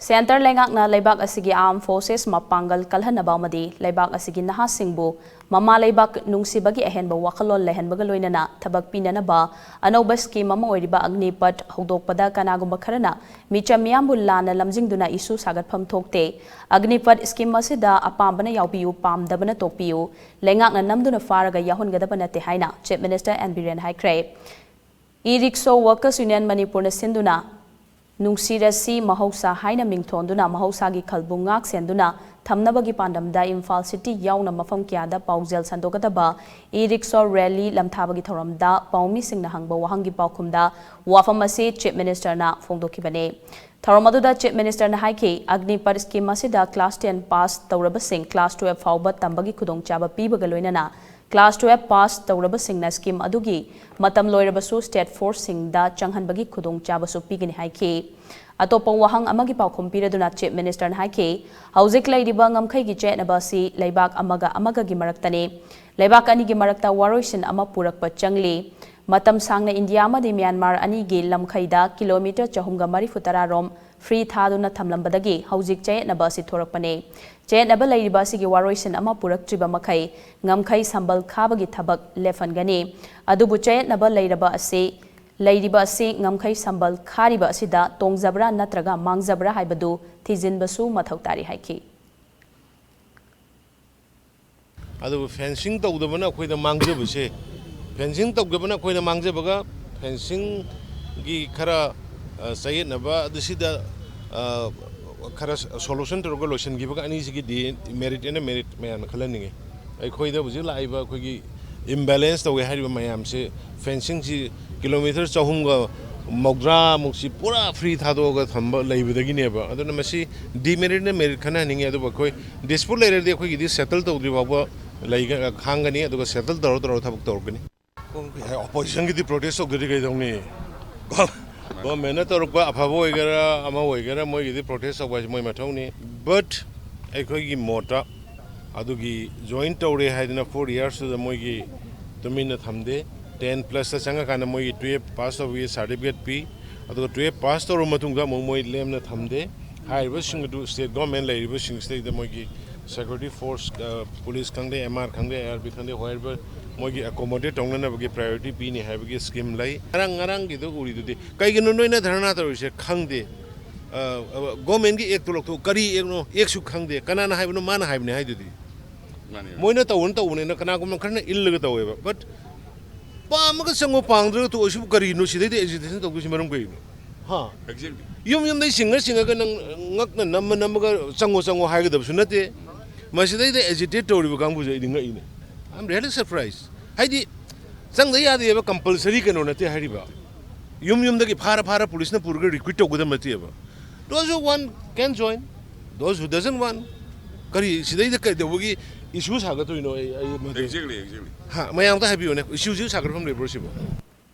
Center Lengakna Laibak Asigi Armed Forces Mapangal Kalhanabamadi, Laibak Asigi Nahasingbu, Mama Laibak Nungsibagi Ahenba Wakalol Lehenbaga Loinana, Tabak Pinanaba, Anobaski Mama Oriba Agnipat, Hodok Pada Kanagumba Karana, Micha Miambulana Lamzingduna Isu Sagat Pam Tokte, Agnipat Skim Masida, Apambana Yaupiu, Pam Dabana Topiu, Lengakna Namduna Faraga Yahun Gadabana Tehaina, Chief Minister and Biren Haikre. E-Rickshaw Workers Union Manipur Sinduna, Nungsirasi Mahausa Haina Mingthonduna Mahausagi Kalbungak Senduna Thamnabagi Pandamda Imphal City Yauna Mafam Kiada Paujel Sandogataba E-Rickshaw Rally Lamthabagi Thoramda Paumi Singna Hangba Wahangi Paukumda Wafamasi Chief Minister na Fongdokibane Thoramaduda Chief Minister na Haiki Agnipat Scheme Masida Class 10 Pass Taurabasing Class 12 Fauba Tambagi Kudong Chaba Pibagaloinana Class 12 Pass Taurabasing na scheme adugi Matam Loirabasu State Force Singda Changhanbagi Kudong Chabasu Pigini Haiki Atopang Wahang Amagi Paukumpira Duna Chief Minister na Haiki Hauzik Lairiba Ngamkai Gijet Nabasi Laibak Amaga Gimaraktane Laibak Ani Gimarakta Waroisin Amapurak Pachangli Matam Sangna India Madi Myanmar Ani Gi Lamkaida Kilometer Chahumga Marifutara Rom Free Thaduna Tamlambadagi Hauzik Jayet Nabasi Thorakpane Jayet Naba Lairibasi Gi Waroisin Amapurak Triba Makai Ngamkai Sambal Kabagi Tabak Lefangani Adubu Jayet Naba Lairaba Ase Lairiba Ase Ngamkai Sambal Khariba Asida Tongzabra Natraga Mangzabra Haibadu Thizinbasu Mathautari Haiki Adu fencing tawdabana khoida mangjabase fencing tawdabana khoida mangjabaga fencing gi khara sayet naba adisida khara solution to resolution gi baga ani sigi merit and merit mayan khalani ai khoida buji laiba khogi imbalance tawe hariba mayam se fencing ji kilometer chahumga Mogra Muxi Pura free Thado Thamba Laibudagi neighbor. I don't know, Messi, demerit and merit Kananing at the Bakoi. Dispute later, they could settle to the Baba like Hangani to settle the Rotor Torgani. Opposition get the protest of the Rigate only. Go Menator Pavoigara, Amawaigara, Moy, the protest of Matoni. But I could give Mota Adugi joint Tori had enough 4 years to the Moigi to Minute Hamde. 10 plus the Sanga kind of Moy 2 pass of certificate P. Other 2 passed or Matunga Momoy Lemna Hamde. High wishing to state government like wishing state the Mogi security force, police Kande, MR Kande, RB Kande, wherever Mogi accommodate Tongan priority P. Have a scheme like Arang the Uri today. Kaigano in a Dhanata is a Kande. Gomengi Ekto, Kari, Exu Kande, Kanana have no man have Nihidi. Moina Taunta in a Kanagum illegal, but Pamasango Pangro to Oshukari, no, she did the education of Wishimarum. Ha, exactly. You may sing a singer, number Sango higher than Sunate. Masida the agitator will come with a I'm really surprised. Heidi Sang the other ever compulsory can on a Hariba. Yum the Para police Purga requito with a material. Those who want can join, those who doesn't want. Kari, she did the Woogie. Issues Hagato, exactly. Ha, my uncle have you issues Hagar from the